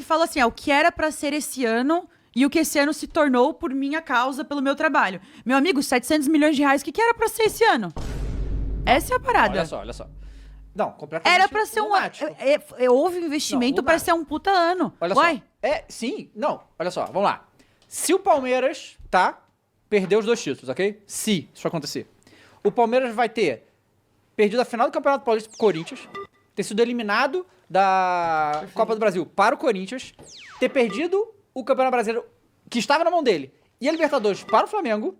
ele fala assim, o que era pra ser esse ano e o que esse ano se tornou por minha causa, pelo meu trabalho. Meu amigo, 700 milhões de reais, o que era pra ser esse ano? Essa é a parada. Olha só. Não, completamente Era pra ser houve investimento pra ser um puta ano. Olha só. Sim, não, olha só, vamos lá. Se o Palmeiras, perder os 2 títulos, ok? Se isso acontecer. O Palmeiras vai ter perdido a final do Campeonato Paulista pro Corinthians, ter sido eliminado da Copa do Brasil para o Corinthians, ter perdido o Campeonato Brasileiro que estava na mão dele e a Libertadores para o Flamengo,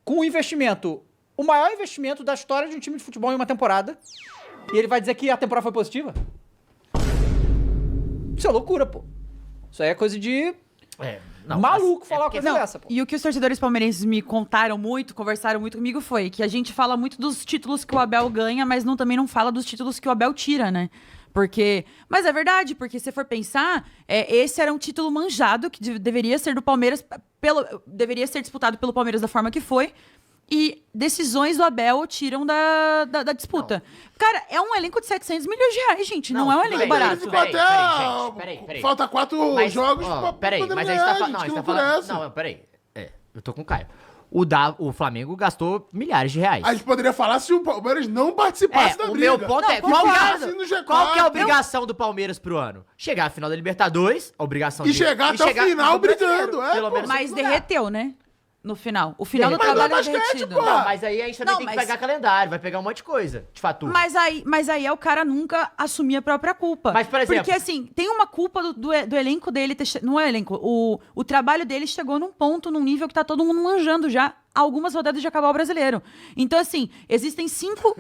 com o maior investimento da história de um time de futebol em uma temporada, e ele vai dizer que a temporada foi positiva? Isso é loucura, pô. Isso aí é coisa de maluco falar uma coisa dessa, pô. E o que os torcedores palmeirenses me contaram muito, conversaram muito comigo foi que a gente fala muito dos títulos que o Abel ganha, mas também não fala dos títulos que o Abel tira, né? Mas é verdade, porque se for pensar, esse era um título manjado que deveria ser do Palmeiras, deveria ser disputado pelo Palmeiras da forma que foi, e decisões do Abel o tiram da disputa. Não. Cara, é um elenco de 700 milhões de reais, gente. Não é um elenco barato. Peraí. Falta 4 jogos pra poder mas aí você tá falando... Não, peraí. Eu tô com o Caio. O Flamengo gastou milhares de reais. A gente poderia falar se o Palmeiras não participasse da briga. O meu ponto qual que é a obrigação do Palmeiras pro ano? Chegar à final da Libertadores, a obrigação e chegar até o final brigando. Pelo menos mas derreteu, né? No final. O final do trabalho é derretido. Não, mas aí a gente também tem que pegar calendário, vai pegar um monte de coisa, de fato. Mas aí é o cara nunca assumir a própria culpa. Mas, por exemplo... Porque, assim, tem uma culpa do elenco dele... Não é elenco. O trabalho dele chegou num ponto, num nível que tá todo mundo manjando já. Algumas rodadas de acabar o Brasileiro. Então, assim, existem 5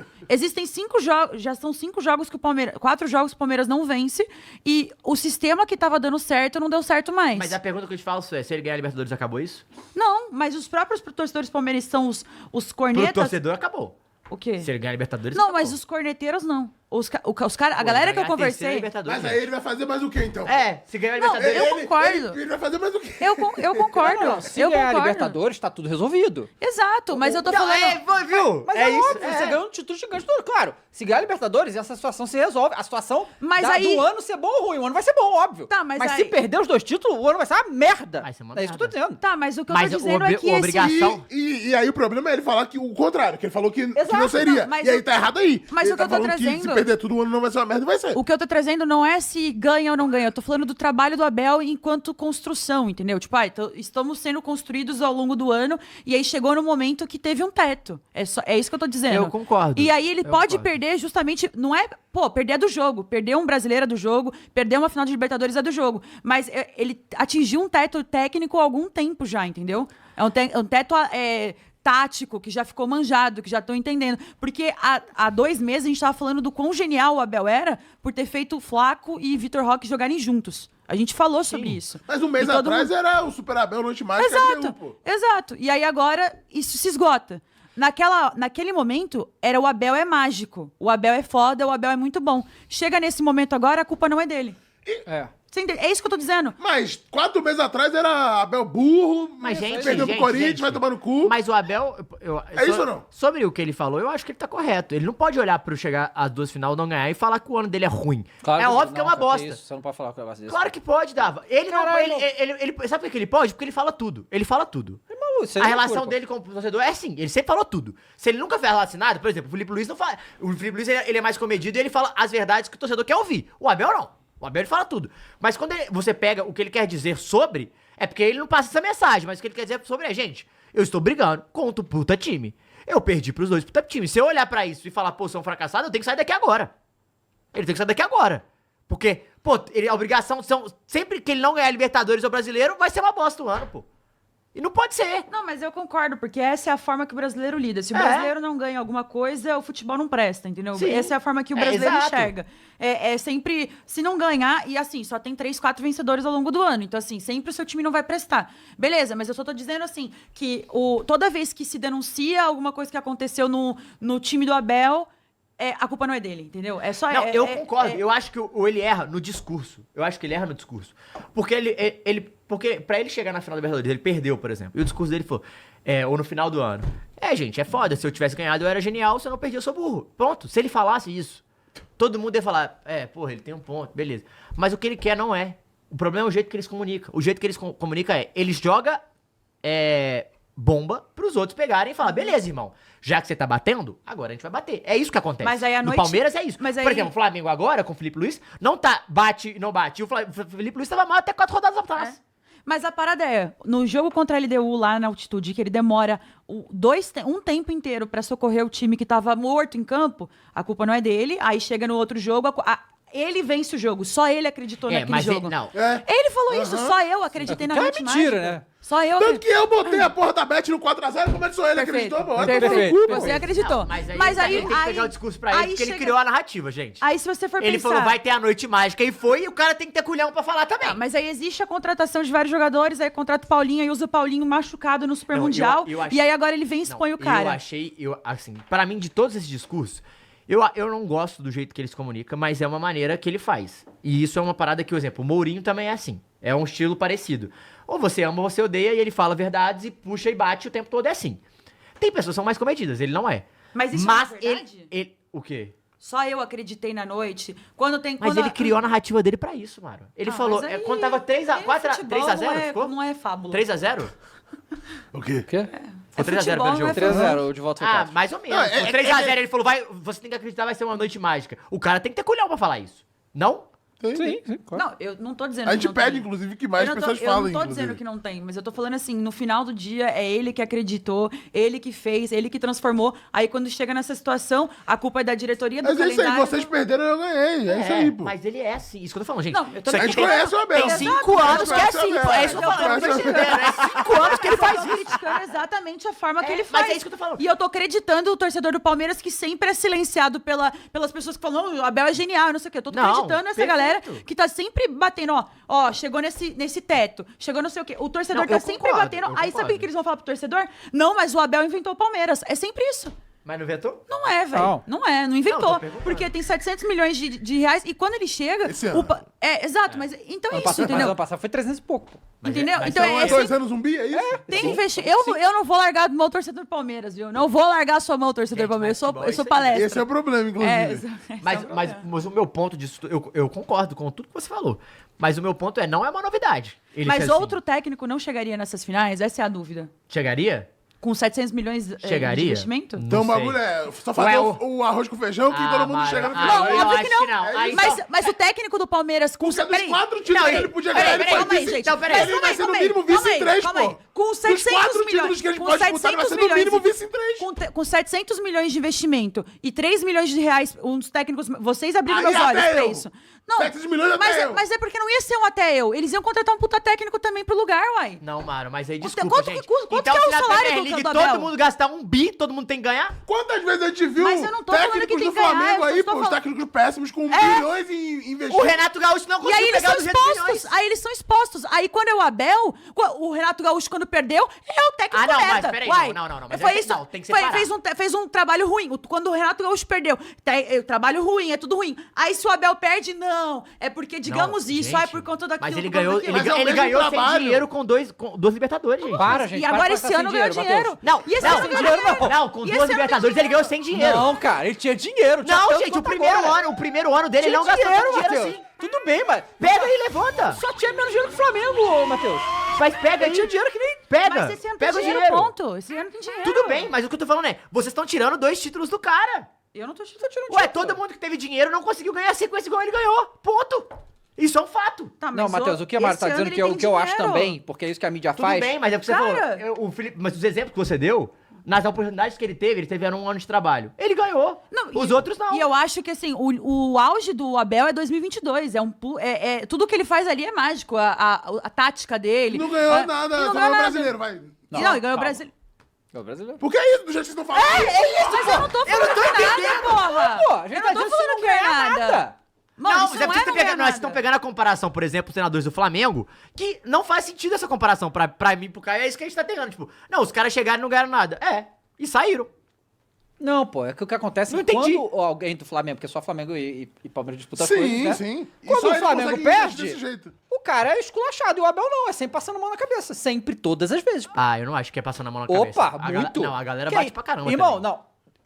jogos, já são 5 jogos que o Palmeiras, 4 jogos que o Palmeiras não vence, e o sistema que tava dando certo não deu certo mais. Mas a pergunta que eu te faço é, se ele ganhar a Libertadores, acabou isso? Não, mas os próprios torcedores palmeirenses são os cornetas... Pro torcedor, acabou. O quê? Se ele ganhar a Libertadores, não, acabou. mas os corneteiros não. Os caras, a galera que eu conversei... Mas aí ele vai fazer mais o quê, então? Se ganhar a Libertadores... Eu concordo. Ele vai fazer mais o quê? Eu concordo. Não, se ganhar a Libertadores, tá tudo resolvido. Exato, mas eu tô falando... Viu? Mas é isso. Você ganhou um título gigante. Claro, se ganhar a Libertadores, essa situação se resolve. A situação do ano ser bom ou ruim. O ano vai ser bom, óbvio. Tá, mas se perder os 2 títulos, o ano vai ser uma merda. Vai ser uma É isso que eu tô dizendo. Tá, mas o que eu tô dizendo é que obrigação... E aí o problema é ele falar que o contrário, que ele falou que Exato, não seria. Mas e aí tá errado aí. Mas ele o que eu tô trazendo... se perder tudo, o ano não vai ser uma merda, vai ser. O que eu tô trazendo não é se ganha ou não ganha. Eu tô falando do trabalho do Abel enquanto construção, entendeu? Tipo, estamos sendo construídos ao longo do ano e aí chegou no momento que teve um teto. É isso que eu tô dizendo. Eu concordo. E aí ele pode perder justamente... Não é... perder é do jogo. Perder um brasileiro é do jogo. Perder uma final de Libertadores é do jogo. Mas ele atingiu um teto técnico há algum tempo já, entendeu? É um teto... tático, que já ficou manjado, que já estão entendendo. Porque há 2 meses a gente estava falando do quão genial o Abel era por ter feito o Flaco e Vitor Roque jogarem juntos. A gente falou sobre isso. Mas um mês atrás era o Super Abel Noite Mágica. Exato. E aí agora isso se esgota. Naquele momento, era o Abel é mágico. O Abel é foda, o Abel é muito bom. Chega nesse momento agora, a culpa não é dele. É isso que eu tô dizendo. Mas 4 meses atrás era Abel burro, perdeu pro Corinthians, vai tomar no cu. Mas o Abel... isso ou não? Sobre o que ele falou, eu acho que ele tá correto. Ele não pode olhar pro chegar às 2 finais, não ganhar e falar que o ano dele é ruim. Claro é óbvio que é uma bosta. Você não pode falar com o negócio desse. Claro que pode, Dava. Ele sabe por que ele pode? Porque ele fala tudo. Ele fala tudo. A relação dele com o torcedor é assim, ele sempre falou tudo. Se ele nunca fez nada, por exemplo, o Felipe Luiz não fala. O Felipe Luiz ele é mais comedido e ele fala as verdades que o torcedor quer ouvir. O Abel não. O Abel ele fala tudo. Mas quando você pega o que ele quer dizer sobre, é porque ele não passa essa mensagem, mas o que ele quer dizer sobre é, gente, eu estou brigando contra o puta time. Eu perdi pros 2 puta time. Se eu olhar pra isso e falar, pô, sou um fracassado, eu tenho que sair daqui agora. Ele tem que sair daqui agora. Porque, pô, a obrigação sempre que ele não ganhar Libertadores ou Brasileiro, vai ser uma bosta o ano, pô. E não pode ser. Não, mas eu concordo, porque essa é a forma que o brasileiro lida. Se o brasileiro não ganha alguma coisa, o futebol não presta, entendeu? Sim. Essa é a forma que o brasileiro enxerga. É sempre, se não ganhar, e assim, só tem 3, 4 vencedores ao longo do ano. Então, assim, sempre o seu time não vai prestar. Beleza, mas eu só tô dizendo, assim, que toda vez que se denuncia alguma coisa que aconteceu no time do Abel... a culpa não é dele, entendeu? É só... Não, eu concordo. Eu acho que ele erra no discurso. Eu acho que ele erra no discurso. Porque porque pra ele chegar na final da Libertadores, ele perdeu, por exemplo. E o discurso dele foi... ou no final do ano. Gente, é foda. Se eu tivesse ganhado, eu era genial. Se eu não perdi, eu sou burro. Pronto. Se ele falasse isso, todo mundo ia falar... porra, ele tem um ponto. Beleza. Mas o que ele quer não é. O problema é o jeito que eles comunicam. O jeito que eles comunicam eles jogam bomba pros outros pegarem e falar, beleza, irmão, já que você tá batendo, agora a gente vai bater. É isso que acontece. Mas aí no Palmeiras é isso. Mas aí... Por exemplo, o Flamengo agora, com o Felipe Luiz, não tá bate, não bate. O Felipe Luiz tava mal até 4 rodadas atrás. Mas a parada no jogo contra a LDU lá na altitude, que ele demora um tempo inteiro pra socorrer o time que tava morto em campo, a culpa não é dele, aí chega no outro jogo, ele vence o jogo, só ele acreditou naquele jogo. Ele falou isso, só eu acreditei na mente mágica. Mentira, né? Só eu. Tanto que eu botei a porra da Bet no 4x0, como é que só ele acreditou, mano? Perfeito. Você acreditou. Não, mas aí tem que pegar o discurso pra ele, porque ele criou a narrativa, gente. Aí se você for ele pensar... falou, vai ter a noite mágica, e foi, e o cara tem que ter culhão pra falar também. Mas aí existe a contratação de vários jogadores, aí contrata o Paulinho, aí usa o Paulinho machucado no Super Mundial, e aí agora ele vem e expõe o cara. Assim, pra mim, de todos esses discursos, eu não gosto do jeito que eles comunicam, mas é uma maneira que ele faz. E isso é uma parada que, por exemplo, o Mourinho também é assim. É um estilo parecido. Ou você ama ou você odeia, e ele fala verdades e puxa e bate o tempo todo, é assim. Tem pessoas que são mais comedidas, ele não é. Mas isso é verdade? Ele... O quê? Só eu acreditei na noite. Mas ele criou a narrativa dele pra isso, Maro. Ele falou, quando tava 3x0, não é fábula. 3x0? O quê? Foi 3x0 pelo jogo. 3x0, de volta foi 4. Mais ou menos. 3x0, ele falou, você tem que acreditar, vai ser uma noite mágica. O cara tem que ter culhão pra falar isso. Não? Sim, claro. Não, eu não tô dizendo a gente que não pede, tem. inclusive, que mais pessoas falem. Eu não tô dizendo que não tem, mas eu tô falando assim, no final do dia, é ele que acreditou, ele que fez, ele que transformou. Aí quando chega nessa situação, a culpa é da diretoria do calendário. Mas é isso aí, vocês perderam, eu ganhei. É isso aí, pô. Mas ele é assim, isso que eu tô falando, gente. Não, eu tô... A gente conhece o Abel. Tem 5 anos que é assim, pô. É isso que eu tô falando, não tô entendendo. É 5 anos que ele faz isso. Criticando exatamente a forma que ele faz. Mas é isso que eu tô falando. E eu tô acreditando o torcedor do Palmeiras que sempre é silenciado pelas pessoas que falam, não, o Abel é genial, não sei o quê. Eu tô acreditando nessa galera que tá sempre batendo, ó, chegou nesse teto, chegou não sei o quê. O torcedor tá sempre batendo. Aí sabe o que eles vão falar pro torcedor? Não, mas o Abel inventou o Palmeiras. É sempre isso. Mas não inventou? Não é, velho. Não inventou. Não, porque tem 700 milhões de reais e quando ele chega... Esse ano. Exato, mas então é isso, entendeu? Ano passado foi 300 e pouco, pô. Entendeu? Então é 2 anos zumbi, é isso? Tem investimento. Eu não vou largar do meu torcedor do Palmeiras, viu? Não vou largar a sua mão, torcedor do Palmeiras. Eu sou palestra. Esse é o problema, inclusive. Mas o meu ponto disso, eu concordo com tudo que você falou. Mas o meu ponto não é uma novidade. Mas outro técnico não chegaria nessas finais? Essa é a dúvida. Chegaria? Com 700 milhões de investimento? Então o bagulho é só fazer o arroz com feijão que todo mundo chega no final. Não, óbvio que não. Mas o técnico do Palmeiras... Com 4 títulos que ele podia ganhar, ele calma aí, gente. Ele vai ser no mínimo vice em 3, pô. Com 700 milhões... Que ele pode disputar, ele vai ser no mínimo vice em 3. Com 700 milhões de investimento e 3 milhões de reais, uns técnicos... Vocês abriram meus olhos pra isso. Não, 700 milhões até eu. Mas é porque não ia ser um até eu. Eles iam contratar um puta técnico também pro lugar, uai. Não, Maro, mas aí desculpa, quanto gente. Quanto então, que é o se na salário Premier do League Abel? todo mundo gastar 1 bi, todo mundo tem que ganhar? Quantas vezes a gente viu Mas eu não tô falando que técnicos tem do que ganhar, Flamengo eu aí, só pô, tô os falando- técnicos péssimos com bilhões em investimento. O Renato Gaúcho não E conseguiu aí eles pegar são 200 milhões. expostos. Aí eles são expostos. Aí quando é o Abel, o Renato Gaúcho quando perdeu, é o técnico Ah, não, mas merda. peraí, Uai, não, mas foi é que- isso. não, tem que separar. Fez um trabalho ruim. Quando o Renato Gaúcho perdeu, trabalho ruim, é tudo ruim. Aí se o Abel perde, não. É porque, digamos Não, isso, gente, é por conta daquilo. Mas ele por conta ganhou, daquilo. Mas é o ele mesmo ganhou sem trabalho. dinheiro com duas Libertadores, gente. Para, gente. E agora para de esse gastar ano sem ganhou dinheiro, dinheiro. Não, E esse não, ano ganhou dinheiro. não, com E esse duas ano tem Libertadores ele ganhou sem dinheiro. Não, cara, ele tinha dinheiro. Tinha Não, tanto gente, o quanto primeiro agora. ano dele ele não gastou tanto dinheiro Matheus. assim. Tudo bem, mas... Pega e levanta. Só tinha menos dinheiro que o Flamengo, ô, Matheus. Mas pega aí. Ele tinha dinheiro que nem... Pega. Mas esse ano tem Pega o dinheiro, dinheiro. ponto. Esse ano tem dinheiro. Tudo bem, mas o que eu tô falando é, vocês estão tirando 2 títulos do cara. Eu não tô tirando Ué, todo mundo que teve dinheiro não conseguiu ganhar a sequência igual ele ganhou. Ponto. Isso é um fato. Tá, Não, Matheus, o que a Mara tá dizendo, que o que eu acho também, porque é isso que a mídia Tudo faz... bem, mas é o que você Cara. falou. O Felipe, mas os exemplos que você deu, nas oportunidades que ele teve 1 ano de trabalho. Ele ganhou. Os outros não. E eu acho que, assim, o auge do Abel é 2022. Tudo que ele faz ali é mágico. A tática dele. Não ganhou nada, não só ganhou ganhou nada. brasileiro, vai. Não, ele ganhou o calma. brasileiro. É o brasileiro. Por que é isso? Do jeito que vocês estão falando? Mas eu não tô falando que é nada, porra. Pô, a gente Eu tá não tô dizendo falando que que não é ganha nada. nada. Mano, não, isso mas é não porque é, não ganhar nós estamos nada. pegando a comparação, por exemplo, os treinadores do Flamengo, que não faz sentido essa comparação pra mim e pro Caio, é isso que a gente tá pegando. Tipo, não, os caras chegaram e não ganharam nada. E saíram. Não, pô, é que o que acontece Não é que entendi. quando alguém do Flamengo, porque só Flamengo e Palmeiras disputam as coisas, Sim, né? sim. E Quando só o ele Flamengo consegue perde, desse jeito. o cara é esculachado. E o Abel não, é sempre passando a mão na cabeça. Sempre, todas as vezes. Ah, eu não acho que é passando a mão na cabeça. Opa, muito. Não, a galera Que bate aí- pra caramba Irmão, também. não.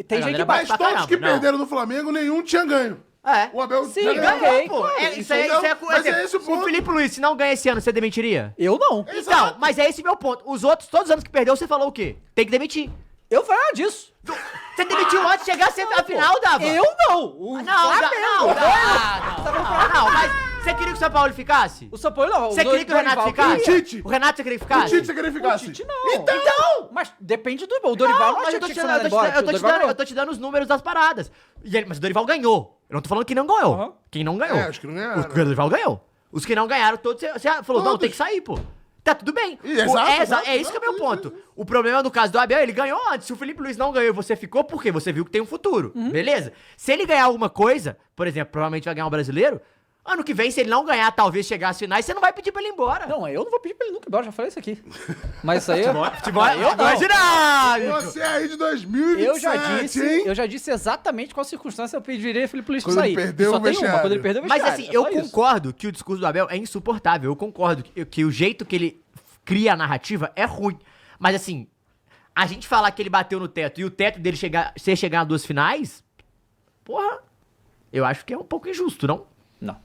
Tem A gente que galera bate Mas pra todos caramba, que não. perderam no Flamengo, nenhum tinha ganho. É. O Abel Sim, já ganhou, ganhou. Pô, Isso aí não, mas é esse o o ponto. Felipe Luiz, se não ganha esse ano, você demitiria? Eu não. Então, mas é esse meu ponto. Os outros, todos os anos que perdeu, você falou o quê? Tem que demitir. Eu falei nada disso. Você demitiu antes de chegar a semifinal, Dava? Eu não. O Não, Flamengo. não, mas você queria que o São Paulo ficasse? O São Paulo não. Você queria que o Renato Dorival ficasse? queria. O Tite. O Renato você queria que O ficasse? Tite você queria ficar O assim. Tite não. Então! Mas depende do... O Dorival não mas tinha que ser mandado embora. eu tô te dando os números das paradas. Mas o Dorival ganhou. Eu não tô falando que não ganhou. Aham. Quem não ganhou. Acho que não ganharam. O Dorival ganhou. Os que não ganharam, todos, você falou, não, Todos. tem que sair, pô. Tá tudo bem. Exato, É isso que é o meu ponto. O problema no caso do Abel, ele ganhou antes. Se o Felipe Luiz não ganhou e você ficou, por quê? Você viu que tem um futuro. Beleza? Se ele ganhar alguma coisa, por exemplo, provavelmente vai ganhar um brasileiro, ano que vem, se ele não ganhar, talvez chegar às finais, você não vai pedir pra ele ir embora. Não, eu não vou pedir pra ele nunca ir embora, já falei isso aqui. Mas isso aí... Futebol eu não. é dinâmico. Você aí de 2027, Eu já disse exatamente qual circunstância eu pediria Felipe Luiz pra Quando ele sair. perdeu Só o tem uma, vestiário. quando ele perdeu o Mas vestiário. assim, é eu só isso. concordo que o discurso do Abel é insuportável. Eu concordo que o jeito que ele cria a narrativa é ruim. Mas assim, a gente falar que ele bateu no teto e o teto dele chegar a duas finais, porra, eu acho que é um pouco injusto, não? Não.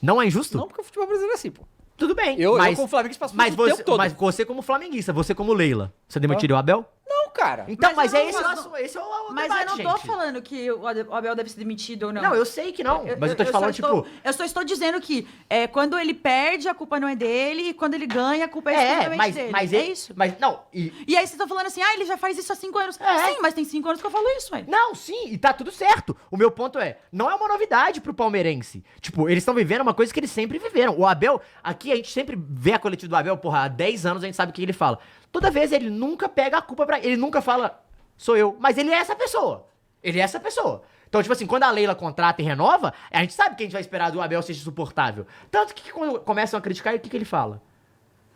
Não é injusto? Não, porque o futebol brasileiro é assim, pô. Tudo bem. Eu mas, como flamenguista passo por mas isso o você, tempo todo. mas você como flamenguista, você como Leila, você demitiria o Abel? Não, cara. Então, mas, Mas eu é não- esse, mas nosso, esse é o Mas debate, eu não tô gente. falando que o Abel deve ser demitido ou não. Não, eu sei que não, mas eu tô te só falando, estou- tipo... Eu só estou dizendo que quando ele perde, a culpa não é dele, e quando ele ganha, a culpa é exclusivamente dele. mas é isso. Mas, não, e... E aí vocês estão falando assim, ele já faz isso há 5 anos. É. Sim, mas tem 5 anos que eu falo isso, ué. Não, sim, e tá tudo certo. O meu ponto é, não é uma novidade pro palmeirense. Tipo, eles estão vivendo uma coisa que eles sempre viveram. O Abel, aqui a gente sempre vê a coletiva do Abel, porra, há 10 anos a gente sabe o que ele fala. Toda vez ele nunca pega a culpa pra... Ele nunca fala, sou eu. Mas ele é essa pessoa. Ele é essa pessoa. Então, tipo assim, quando a Leila contrata e renova, a gente sabe que a gente vai esperar do Abel seja suportável. Tanto que quando começam a criticar, o que ele fala?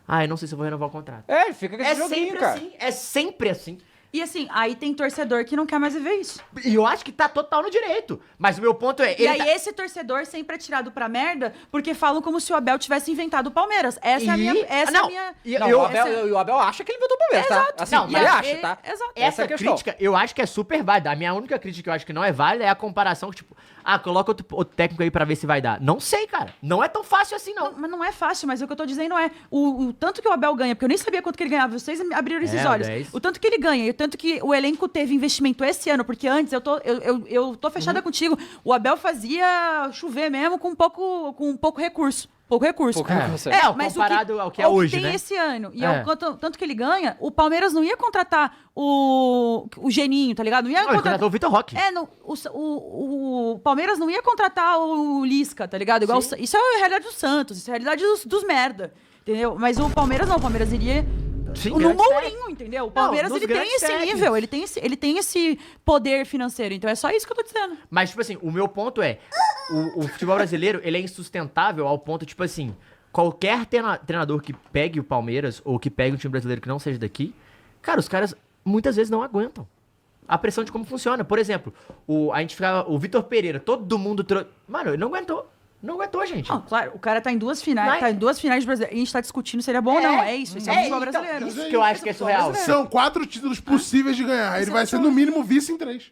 Ah, eu não sei se eu vou renovar o contrato. É, ele fica com esse É joguinho, sempre cara. assim, é sempre assim. E assim, aí tem torcedor que não quer mais viver isso. E eu acho que tá total no direito. Mas o meu ponto é... E aí esse torcedor sempre é tirado pra merda porque falam como se o Abel tivesse inventado o Palmeiras. Essa é a minha... Essa não, é a minha... e Não, eu- o Abel acha que ele inventou o Palmeiras, tá? Exato. Assim, Não, ele mas acha, tá? Exato. Essa é Essa a questão. crítica, eu acho que é super válida. A minha única crítica que eu acho que não é válida é a comparação que, tipo, coloca outro técnico aí pra ver se vai dar. Não sei, cara. Não é tão fácil assim, não. Mas não é fácil, mas o que eu tô dizendo é o tanto que o Abel ganha, porque eu nem sabia quanto que ele ganhava, vocês abriram esses olhos. 10. O tanto que ele ganha e o tanto que o elenco teve investimento esse ano, porque antes eu tô fechada contigo, o Abel fazia chover mesmo com pouco recurso. Pouco recurso. Pouco recurso, É, mas comparado ao que é hoje, tem né? esse ano e É. tanto que ele ganha, o Palmeiras não ia contratar o Geninho, tá ligado? Não ia Não, ele contratou o Vitor Roque. O Palmeiras não ia contratar o Lisca, tá ligado? Igual isso é a realidade do Santos, isso é a realidade dos merda, entendeu? Mas o Palmeiras não, o Palmeiras iria Sim, no grandes Mourinho, entendeu? O Palmeiras, nos ele tem grandes esse técnicos. nível, ele tem esse poder financeiro, então é só isso que eu tô dizendo. Mas, tipo assim, o meu ponto é... O futebol brasileiro, ele é insustentável ao ponto, tipo assim... Qualquer treinador que pegue o Palmeiras ou que pegue um time brasileiro que não seja daqui... Cara, os caras muitas vezes não aguentam. A pressão de como funciona. Por exemplo, o Vitor Pereira, todo mundo... Mano, ele não aguentou. Não aguentou, gente. Não, claro, o cara tá em duas finais, Mas- tá em duas finais de brasileiro. A gente tá discutindo se ele é bom ou não, é isso, esse é o futebol então, brasileiro. isso que eu acho que é surreal. São 4 títulos possíveis de ganhar. Ele vai ser, no mínimo, vice em 3.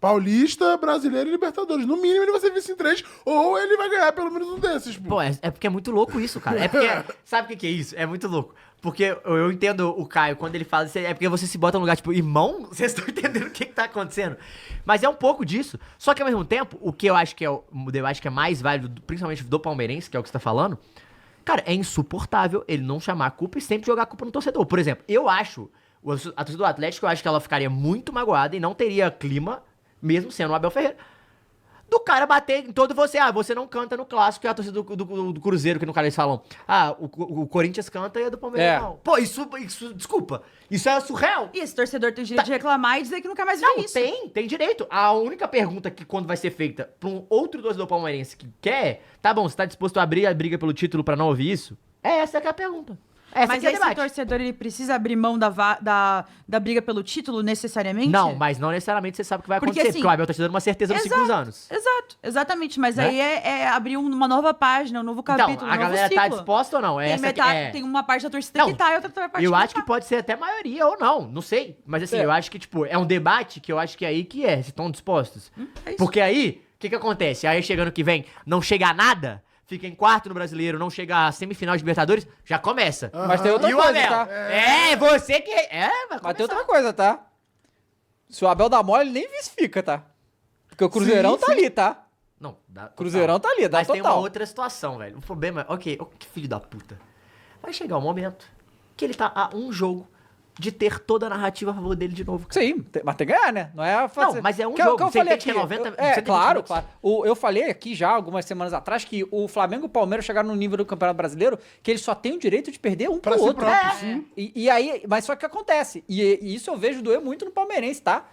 Paulista, Brasileiro e Libertadores. No mínimo, ele vai ser vice em 3. Ou ele vai ganhar pelo menos um desses. Pô. Pô, é porque é muito louco isso, cara. É porque... Sabe o que que é isso? É muito louco. Porque eu entendo o Caio, quando ele fala isso, é porque você se bota no lugar, tipo, irmão, vocês estão entendendo o que tá acontecendo? Mas é um pouco disso. Só que, ao mesmo tempo, o que eu acho que é o debate que é mais válido, principalmente do palmeirense, que é o que você tá falando, cara, é insuportável ele não chamar a culpa e sempre jogar a culpa no torcedor. Por exemplo, eu acho, a torcida do Atlético, eu acho que ela ficaria muito magoada e não teria clima, mesmo sendo o Abel Ferreira, do cara bater em todo você. Você não canta no clássico, é a torcida do Cruzeiro, que no cara eles falam, o Corinthians canta e é do Palmeiras não. Pô, isso, desculpa, isso é surreal. E esse torcedor tem direito de reclamar e dizer que nunca mais vê Não, isso. tem direito. A única pergunta que quando vai ser feita pra um outro torcedor palmeirense que quer, tá bom, você tá disposto a abrir a briga pelo título pra não ouvir isso? Essa que é a pergunta. Essa Mas que é o esse debate. torcedor, ele precisa abrir mão da briga pelo título necessariamente? Não, mas não necessariamente você sabe o que vai Porque, acontecer, assim, porque o Abel tá te dando uma certeza nos últimos anos. Exato, exatamente. Mas Né? aí é abrir uma nova página, um novo capítulo, Então, um a novo galera ciclo. tá disposta ou não? Tem, Essa tem uma parte da torcida Não, que tá e outra parte eu que não acho que tá. pode ser até maioria ou não sei. Mas assim, eu acho que, tipo, é um debate que eu acho que é aí que é, se estão dispostos. É isso. Porque aí, que acontece? Aí chega ano que vem, não chega a nada, fica em quarto no Brasileiro, não chega a semifinal de Libertadores, já começa. Mas tem outra E o coisa, Abel? tá? Você que... Mas tem outra coisa, tá? Se o Abel dá mole, ele nem vice fica, tá? Porque o Cruzeirão tá ali, tá? Não, dá... Cruzeirão tá ali, dá Mas tem uma total. outra situação, velho. O problema é... Ok, que filho da puta. Vai chegar um momento que ele tá a um jogo de ter toda a narrativa a favor dele de novo. Sim, mas tem que ganhar, né? Não é fazer... Não, mas é um que jogo. Que eu Você falei entende que aqui, é 90, é, 120 claro, minutos. claro. Eu falei aqui já algumas semanas atrás que o Flamengo e o Palmeiras chegaram no nível do Campeonato Brasileiro que eles só têm o direito de perder um Pra pro si outro. próprio, sim. E aí, mas só que acontece. E isso eu vejo doer muito no palmeirense, tá?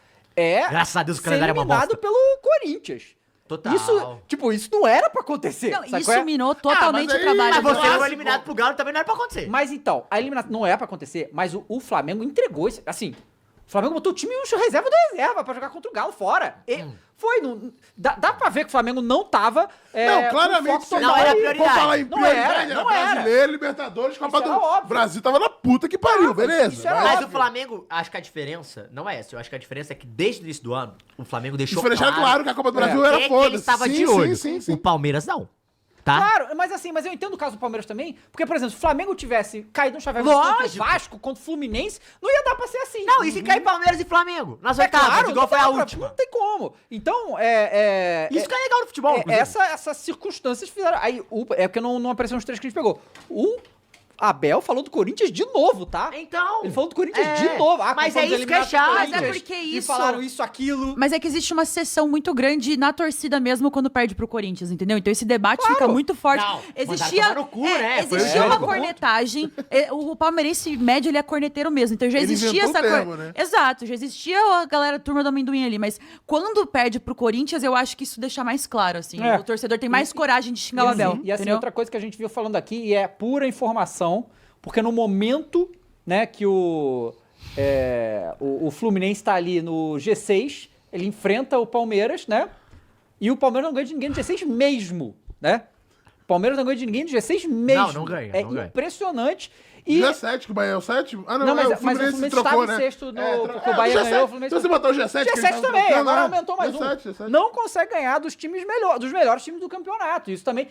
Graças a Deus o ser calendário é uma eliminado bosta. pelo Corinthians. Total. Isso não era pra acontecer. Não, sabe isso qual é? minou totalmente mas o aí- trabalho Mas do você Abel. foi eliminado pro Galo, também não era pra acontecer. Mas então, a eliminação não é pra acontecer, mas o Flamengo entregou esse. Assim, o Flamengo botou o time reserva da reserva pra jogar contra o Galo fora. E foi. Dá pra ver que o Flamengo não tava. Não, claramente. com foco Não total era ali. prioridade. Vamos falar em Não era, prioridade, não era. Brasileiro, Libertadores, Copa Isso do era óbvio. O Brasil tava na puta que pariu, beleza. isso era Mas- Mas óbvio. o Flamengo, acho que a diferença não é essa. Eu acho que a diferença é que desde o início do ano, o Flamengo deixou Isso foi deixar claro que a Copa do Brasil era que foda. ele estava sim, de olho. Sim. O Palmeiras não. Tá? Claro, mas eu entendo o caso do Palmeiras também, porque, por exemplo, se o Flamengo tivesse caído no chaveiro Lógico. contra o Vasco, contra o Fluminense, não ia dar pra ser assim. Não, e se cair Palmeiras e Flamengo? Nas É oitavas, claro, igual não foi dá a pra- última. Não tem como. Então, Isso que é legal no futebol, inclusive. essas circunstâncias fizeram. Aí, é porque não apareceu nos três que a gente pegou. O Abel falou do Corinthians de novo, tá? Então... Ele falou do Corinthians é, de novo. Ah, mas quando é fomos isso que é eliminados do chato. Corinthians, Mas é porque E isso- falaram isso, aquilo. Mas é que existe uma sessão muito grande na torcida mesmo quando perde pro Corinthians, entendeu? Então esse debate fica muito forte. Não, Existia, mandaram tomar no cu, né? Foi existia o uma único cornetagem. O palmeirense médio, ele é corneteiro mesmo. Então já Ele existia inventou essa o termo, né? Exato, já existia a galera a turma do amendoim ali. Mas quando perde pro Corinthians, eu acho que isso deixa mais claro, assim. É. O torcedor tem mais coragem de xingar o Abel. E assim, entendeu? outra coisa que a gente viu falando aqui, e é pura informação, porque no momento, né, que o Fluminense tá ali no G6, ele enfrenta o Palmeiras, né? E o Palmeiras não ganha de ninguém no G6 mesmo, né? O Palmeiras não ganha de ninguém no G6 mesmo. Não ganha, É não ganha. impressionante. E... G7, que o Bahia é o sétimo? Ah, não, Não, mas o o Fluminense Fluminense trocou, estava em né? sexto no- Trocou. porque o Bahia G7. ganhou, o Fluminense- Então você botar o G7, que G7 eles tavam também, trocando, agora né? aumentou mais G7. Não consegue ganhar dos times dos melhores times do campeonato. Isso também,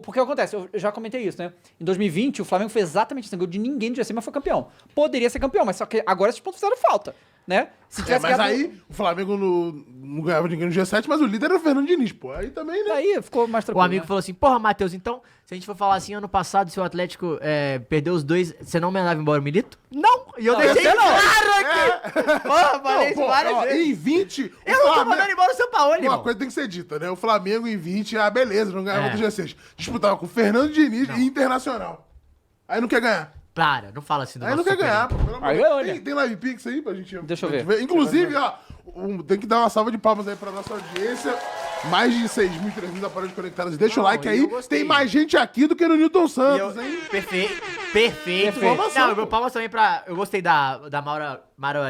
porque acontece, eu já comentei isso, né? Em 2020, o Flamengo fez exatamente isso, não ganhou de ninguém do G6, mas foi campeão. Poderia ser campeão, mas só que agora esses pontos fizeram falta, né? Se tivesse Mas ganhado- aí o Flamengo não ganhava ninguém no G7, mas o líder era o Fernando Diniz, pô. Aí também, né? Aí ficou mais O tranquilo. amigo né? falou assim, porra, Matheus, então, se a gente for falar assim, ano passado, se o Atlético perdeu os dois, você não mandava embora o Milito? Não! E eu deixei você não. claro aqui! Porra, falei Não, isso pô, várias ó, vezes. em 20, Eu não tô mandando embora o São Paulo, Uma irmão. coisa tem que ser dita, né? O Flamengo em 20, beleza, não ganhava É. do G6. Disputava com o Fernando Diniz e Internacional. Aí não quer ganhar. Para, não fala assim do Aí não nosso quer ganhar, super-herói. pô. Pelo amor Aí de Deus. ganhou, né? Tem live pix aí pra gente Deixa eu pra gente ver. Inclusive, ó, tem que dar uma salva de palmas aí pra nossa audiência. Mais de 6.300 aparelhos conectados. Deixa o Não, like e aí. eu gostei. Tem mais gente aqui do que no Newton E Santos, eu- hein? Perfeito. Informação, Não, meu pô. palmas também pra... Eu gostei da Maura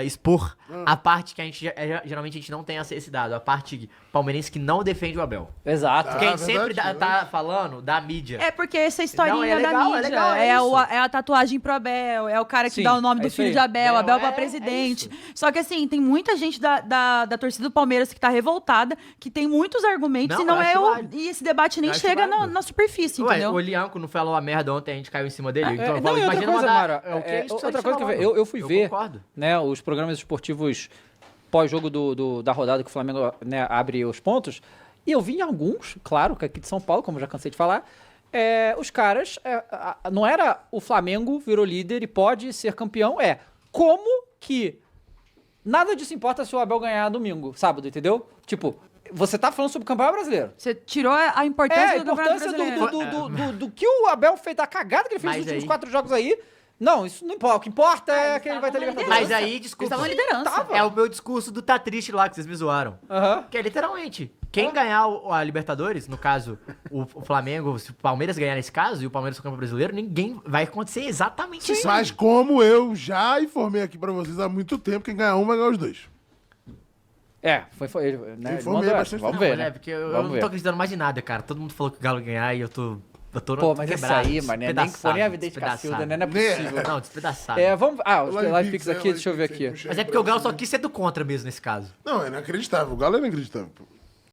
expor a parte que a gente... geralmente a gente não tem esse dado. A parte palmeirense que não defende o Abel. Exato. Quem verdade, sempre verdade. tá falando da mídia. É porque essa historinha Não, é legal, da é mídia. legal, é É, isso. é a tatuagem pro Abel, é o cara que Sim, dá o nome é do isso filho aí. de Abel, Não, Abel é pra presidente. isso. Só que assim, tem muita gente da torcida do Palmeiras que tá revoltada, que tem muitos argumentos Não, e não eu é acho o. válido. E esse debate nem Eu acho chega válido. na superfície, Ué, entendeu? o Lianco não falou a merda ontem, a gente caiu em cima dele. Então, eu Não, falo, e outra imagina coisa, mandar- Mara, é isso que outra você coisa que falou. eu fui ver, concordo. né, os programas esportivos pós-jogo da rodada que o Flamengo, né, abre os pontos, e eu vi em alguns, claro, que aqui de São Paulo, como eu já cansei de falar, os caras, não era o Flamengo virou líder e pode ser campeão, como que nada disso importa se o Abel ganhar domingo, sábado, entendeu? Tipo, você tá falando sobre o Campeonato Brasileiro. Você tirou a importância A do Campeonato importância Brasileiro. do que o Abel fez, da cagada que ele fez Mas nos últimos aí- 4 jogos aí. Não, isso não importa. O que importa é que ele vai ter estavam na Libertadores. Mas aí, Eles desculpa. estavam na liderança. Tava. É o meu discurso do Tá Triste lá, que vocês me zoaram. Aham. Que é literalmente, quem ganhar a Libertadores, no caso, o Flamengo, se o Palmeiras ganhar nesse caso, e o Palmeiras for campeão brasileiro, ninguém vai acontecer exatamente isso. Mas como eu já informei aqui pra vocês há muito tempo, quem ganhar um vai ganhar os dois. Foi, né? Eu informei bastante Vamos Não, ver, mas né? é porque eu Vamos não ver. tô acreditando mais em nada, cara. Todo mundo falou que o Galo ia ganhar e eu tô Pô, mas isso quebrado, aí, mano, nem que for nem a vida de Cacilda, né? Não é possível. Não, despedaçado. Vamos... os Live live Pix, pix aqui, deixa eu ver aqui. Mas é porque o Galo só quis ser do contra mesmo nesse caso. Não, é inacreditável. O Galo é inacreditável, pô.